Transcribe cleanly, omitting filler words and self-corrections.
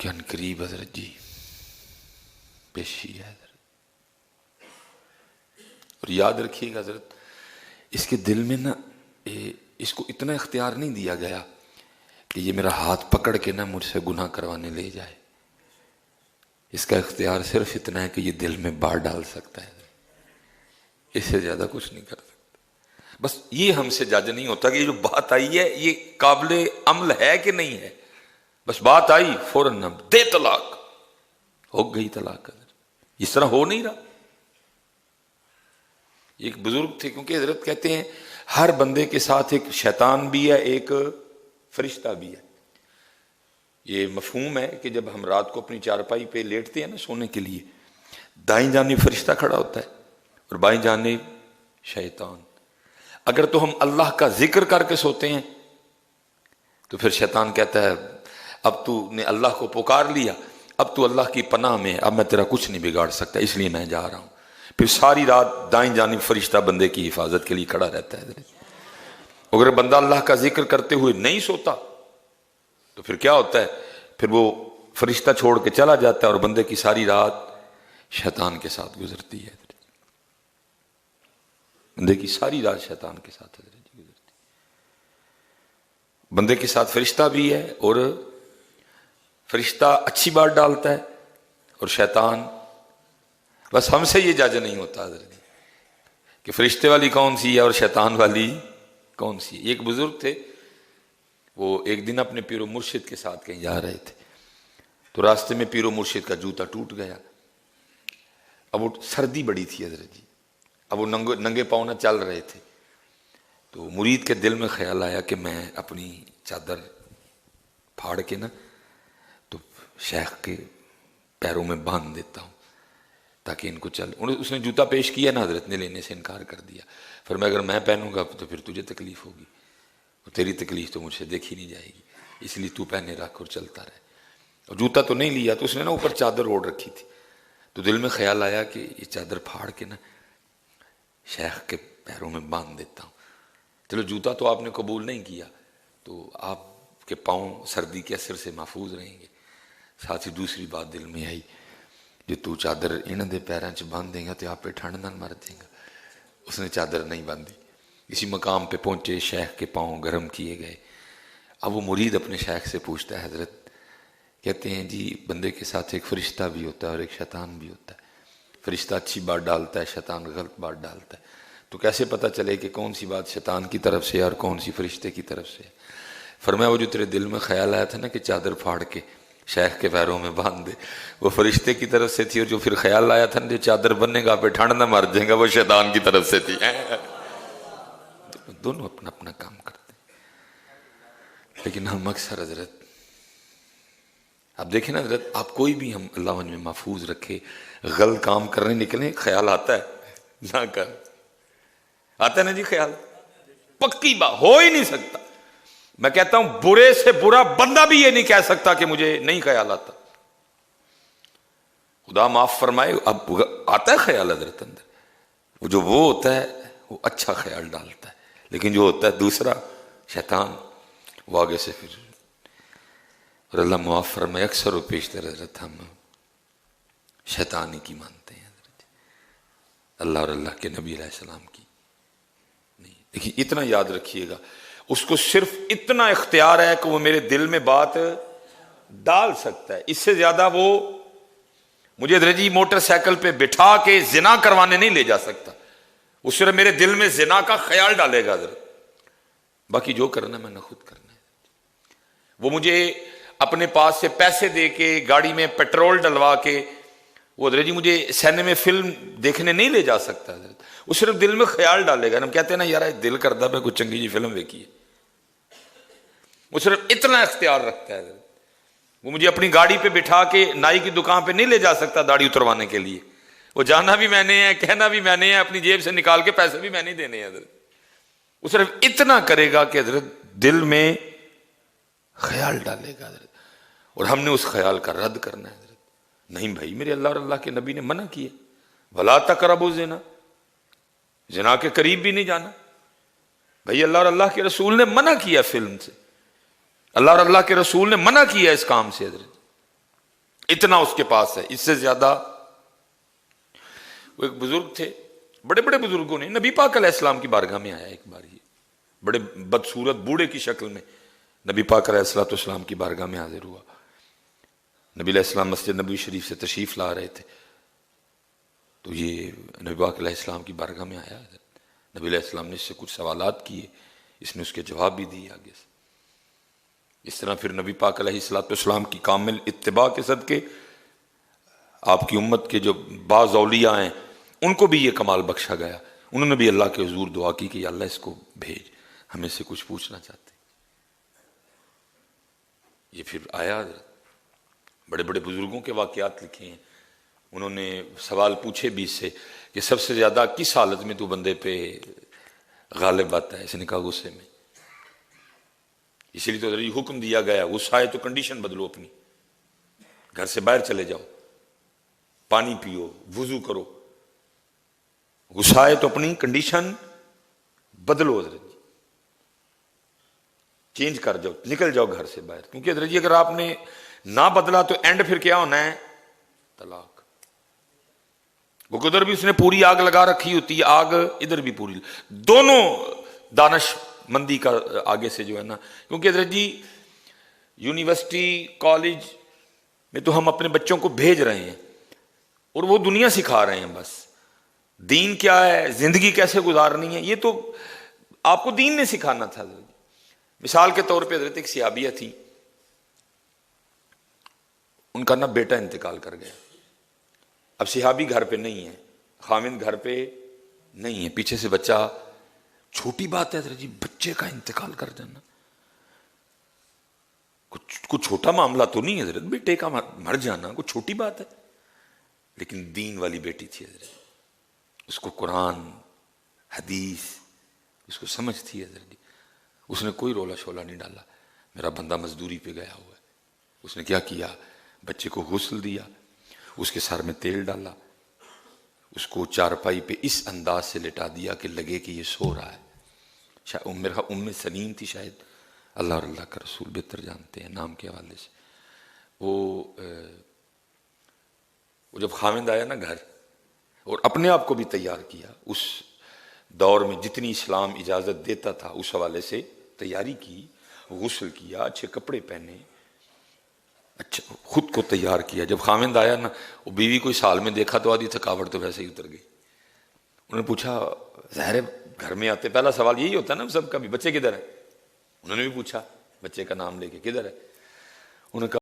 کہ ان قریب حضرت جی پیشی ہے حضرت. اور یاد رکھیے گا حضرت، اس کے دل میں نا اس کو اتنا اختیار نہیں دیا گیا کہ یہ میرا ہاتھ پکڑ کے نا مجھ سے گناہ کروانے لے جائے. اس کا اختیار صرف اتنا ہے کہ یہ دل میں بار ڈال سکتا ہے، اس سے زیادہ کچھ نہیں کر سکتا. بس یہ ہم سے جج نہیں ہوتا کہ یہ جو بات آئی ہے یہ قابل عمل ہے کہ نہیں ہے. بس بات آئی فوراً دے طلاق، ہو گئی طلاق. اس طرح ہو نہیں رہا. ایک بزرگ تھے، کیونکہ حضرت کہتے ہیں ہر بندے کے ساتھ ایک شیطان بھی ہے، ایک فرشتہ بھی ہے. یہ مفہوم ہے کہ جب ہم رات کو اپنی چارپائی پہ لیٹتے ہیں نا سونے کے لیے، دائیں جانب فرشتہ کھڑا ہوتا ہے اور بائیں جانب شیطان. اگر تو ہم اللہ کا ذکر کر کے سوتے ہیں تو پھر شیطان کہتا ہے اب تو نے اللہ کو پکار لیا، اب تو اللہ کی پناہ میں، اب میں تیرا کچھ نہیں بگاڑ سکتا، اس لیے میں جا رہا ہوں. پھر ساری رات دائیں جانب فرشتہ بندے کی حفاظت کے لیے کھڑا رہتا ہے. اگر بندہ اللہ کا ذکر کرتے ہوئے نہیں سوتا تو پھر کیا ہوتا ہے؟ پھر وہ فرشتہ چھوڑ کے چلا جاتا ہے اور بندے کی ساری رات شیطان کے ساتھ گزرتی ہے. بندے کی ساری رات شیطان کے ساتھ گزرتی. بندے کے ساتھ فرشتہ بھی ہے، اور فرشتہ اچھی بات ڈالتا ہے اور شیطان. بس ہم سے یہ جج نہیں ہوتا حضرت کہ فرشتے والی کون سی ہے اور شیطان والی کون سی. ایک بزرگ تھے، وہ ایک دن اپنے پیر و مرشد کے ساتھ کہیں جا رہے تھے، تو راستے میں پیر و مرشد کا جوتا ٹوٹ گیا. اب وہ سردی بڑی تھی حضرت جی، اب وہ ننگے پاؤں نہ چل رہے تھے. تو مرید کے دل میں خیال آیا کہ میں اپنی چادر پھاڑ کے نا تو شیخ کے پیروں میں باندھ دیتا ہوں تاکہ ان کو چل. اس نے جوتا پیش کیا نا، حضرت نے لینے سے انکار کر دیا. پھر میں اگر میں پہنوں گا تو پھر تجھے تکلیف ہوگی، اور تیری تکلیف تو مجھ سے دیکھی نہیں جائے گی، اس لیے تو پہنے رکھ اور چلتا رہے. اور جوتا تو نہیں لیا، تو اس نے نا اوپر چادر اوڑھ رکھی تھی. تو دل میں خیال آیا کہ یہ چادر پھاڑ کے نا شیخ کے پیروں میں باندھ دیتا ہوں. چلو جوتا تو آپ نے قبول نہیں کیا، تو آپ کے پاؤں سردی کے اثر سے محفوظ رہیں گے. ساتھ ہی دوسری بات دل میں آئی، جو تو چادر انہاں دے پیراں چ باندھ دے گا تو آپ پہ ٹھنڈ نہ مر جائے گا. اس نے چادر نہیں باندھی. اسی مقام پہ پہنچے، شیخ کے پاؤں گرم کیے گئے. اب وہ مرید اپنے شیخ سے پوچھتا ہے، حضرت کہتے ہیں جی بندے کے ساتھ ایک فرشتہ بھی ہوتا ہے اور ایک شیطان بھی ہوتا ہے. فرشتہ اچھی بات ڈالتا ہے، شیطان غلط بات ڈالتا ہے. تو کیسے پتہ چلے کہ کون سی بات شیطان کی طرف سے ہے اور کون سی فرشتے کی طرف سے ہے؟ فرمایا وہ جو تیرے دل میں خیال آیا تھا نا کہ چادر پھاڑ کے شیخ کے پیروں میں باندھ دے، وہ فرشتے کی طرف سے تھی. اور جو پھر خیال آیا تھا نا جو چادر بننے گا پہ ٹھنڈ نہ مر جائے گا، وہ شیطان کی طرف سے تھی. دونوں اپنا اپنا کام کرتے ہیں. لیکن ہم اکثر حضرت آپ دیکھیں نا حضرت، آپ کوئی بھی ہم اللہ مجھ میں محفوظ رکھے، غلط کام کرنے نکلیں خیال آتا ہے نہ کر، آتا ہے نا جی خیال، پکی بات ہو ہی نہیں سکتا. میں کہتا ہوں برے سے برا بندہ بھی یہ نہیں کہہ سکتا کہ مجھے نہیں خیال آتا. خدا معاف فرمائے، اب آتا ہے خیال حضرت اندر، وہ جو وہ ہوتا ہے وہ اچھا خیال ڈالتا ہے. لیکن جو ہوتا ہے دوسرا شیطان، وہ آگے سے پھر. اور اللہ معاف فرمائے اکثر و پیشتر حضرت ہم شیطانی کی مانتے ہیں حضرت، اللہ اور اللہ کے نبی علیہ السلام کی نہیں. لیکن اتنا یاد رکھیے گا، اس کو صرف اتنا اختیار ہے کہ وہ میرے دل میں بات ڈال سکتا ہے. اس سے زیادہ وہ مجھے حضرت جی موٹر سائیکل پہ بٹھا کے زنا کروانے نہیں لے جا سکتا. وہ صرف میرے دل میں زنا کا خیال ڈالے گا حضرت، باقی جو کرنا میں نے خود کرنا ہے. وہ مجھے اپنے پاس سے پیسے دے کے گاڑی میں پیٹرول ڈلوا کے وہ حضرت جی مجھے سینے میں فلم دیکھنے نہیں لے جا سکتا حضرت. وہ صرف دل میں خیال ڈالے گا. ہم کہتے ہیں نا یار دل کردہ پہ کوئی چنگی جی فلم دیکھی ہے، وہ صرف اتنا اختیار رکھتا ہے حضرت. وہ مجھے اپنی گاڑی پہ بٹھا کے نائی کی دکان پہ نہیں لے جا سکتا داڑھی اتروانے کے لیے. وہ جانا بھی میں نے ہے، کہنا بھی میں نے ہے، اپنی جیب سے نکال کے پیسے بھی میں نہیں دینے ہیں حضرت. وہ صرف اتنا کرے گا کہ حضرت دل میں خیال ڈالے گا حضرت، اور ہم نے اس خیال کا رد کرنا ہے حضرت. نہیں بھائی، میرے اللہ اور اللہ کے نبی نے منع کیا، وَلَا تَقْرَبُوا الزِّنَا، زنا کے قریب بھی نہیں جانا. بھائی اللہ اور اللہ کے رسول نے منع کیا فلم سے، اللہ اور اللہ کے رسول نے منع کیا اس کام سے حضرت. اتنا اس کے پاس ہے، اس سے زیادہ۔ وہ ایک بزرگ تھے، بڑے بڑے بزرگوں نے نبی پاک علیہ السلام کی بارگاہ میں آیا ایک بار، یہ بڑے بدصورت بوڑھے کی شکل میں نبی پاک علیہ السلام کی بارگاہ میں حاضر ہوا۔ نبی علیہ السلام مسجد نبوی شریف سے تشریف لا رہے تھے، تو یہ نبی پاک علیہ السلام کی بارگاہ میں آیا۔ نبی علیہ السلام نے اس سے کچھ سوالات کیے، اس نے اس کے جواب بھی دیے آگے سے۔ اس طرح پھر نبی پاک علیہ السلام کی کامل اتباع کے صدقے آپ کی امت کے جو بعض اولیاء ہیں ان کو بھی یہ کمال بخشا گیا، انہوں نے بھی اللہ کے حضور دعا کی کہ یا اللہ اس کو بھیج، ہمیں سے کچھ پوچھنا چاہتے۔ یہ پھر آیا، بڑے بڑے بزرگوں کے واقعات لکھے ہیں، انہوں نے سوال پوچھے بھی اس سے کہ سب سے زیادہ کس حالت میں تو بندے پہ غالب آتا ہے؟ اس نے کہا غصے میں۔ اسی لیے تو حکم دیا گیا، غصہ آئے تو کنڈیشن بدلو اپنی، گھر سے باہر چلے جاؤ، پانی پیو، وضو کرو۔ غصہ آئے تو اپنی کنڈیشن بدلو حضرت جی، چینج کر جاؤ، نکل جاؤ گھر سے باہر، کیونکہ حضرت جی اگر آپ نے نہ بدلا تو اینڈ پھر کیا ہونا ہے؟ طلاق۔ وہ ادھر بھی اس نے پوری آگ لگا رکھی ہوتی ہے، آگ ادھر بھی پوری، دونوں دانش مندی کا آگے سے جو ہے نا، کیونکہ حضرت جی یونیورسٹی کالج میں تو ہم اپنے بچوں کو بھیج رہے ہیں اور وہ دنیا سکھا رہے ہیں، بس دین کیا ہے، زندگی کیسے گزارنی ہے، یہ تو آپ کو دین نے سکھانا تھا۔ مثال کے طور پہ حضرت ایک صحابیہ تھی، ان کا نا بیٹا انتقال کر گیا، اب صحابی گھر پہ نہیں ہے، خامند گھر پہ نہیں ہے، پیچھے سے بچہ، چھوٹی بات ہے حضرت جی بچے کا انتقال کر جانا، کچھ چھوٹا معاملہ تو نہیں ہے حضرت، بیٹے کا مر جانا کچھ چھوٹی بات ہے، لیکن دین والی بیٹی تھی حضرت، اس کو قرآن حدیث اس کو سمجھ تھی حضرت جی، اس نے کوئی رولا شولا نہیں ڈالا، میرا بندہ مزدوری پہ گیا ہوا ہے، اس نے کیا کیا، بچے کو غسل دیا، اس کے سر میں تیل ڈالا، اس کو چارپائی پہ اس انداز سے لٹا دیا کہ لگے کہ یہ سو رہا ہے، میرا ام سلیم تھی شاید، اللہ اور اللہ کا رسول بہتر جانتے ہیں نام کے حوالے سے۔ وہ جب خامند آیا نا گھر اور اپنے آپ کو بھی تیار کیا، اس دور میں جتنی اسلام اجازت دیتا تھا اس حوالے سے تیاری کی، غسل کیا، اچھے کپڑے پہنے، اچھا خود کو تیار کیا۔ جب خامند آیا نا، وہ بیوی کو اس حال میں دیکھا تو آدھی تھکاوٹ تو ویسے ہی اتر گئی۔ انہوں نے پوچھا، ظاہر ہے گھر میں آتے پہلا سوال یہی ہوتا ہے نا سب کا بھی، بچے کدھر ہے؟ انہوں نے بھی پوچھا بچے کا نام لے کے، کدھر ہے؟ انہوں نے کہا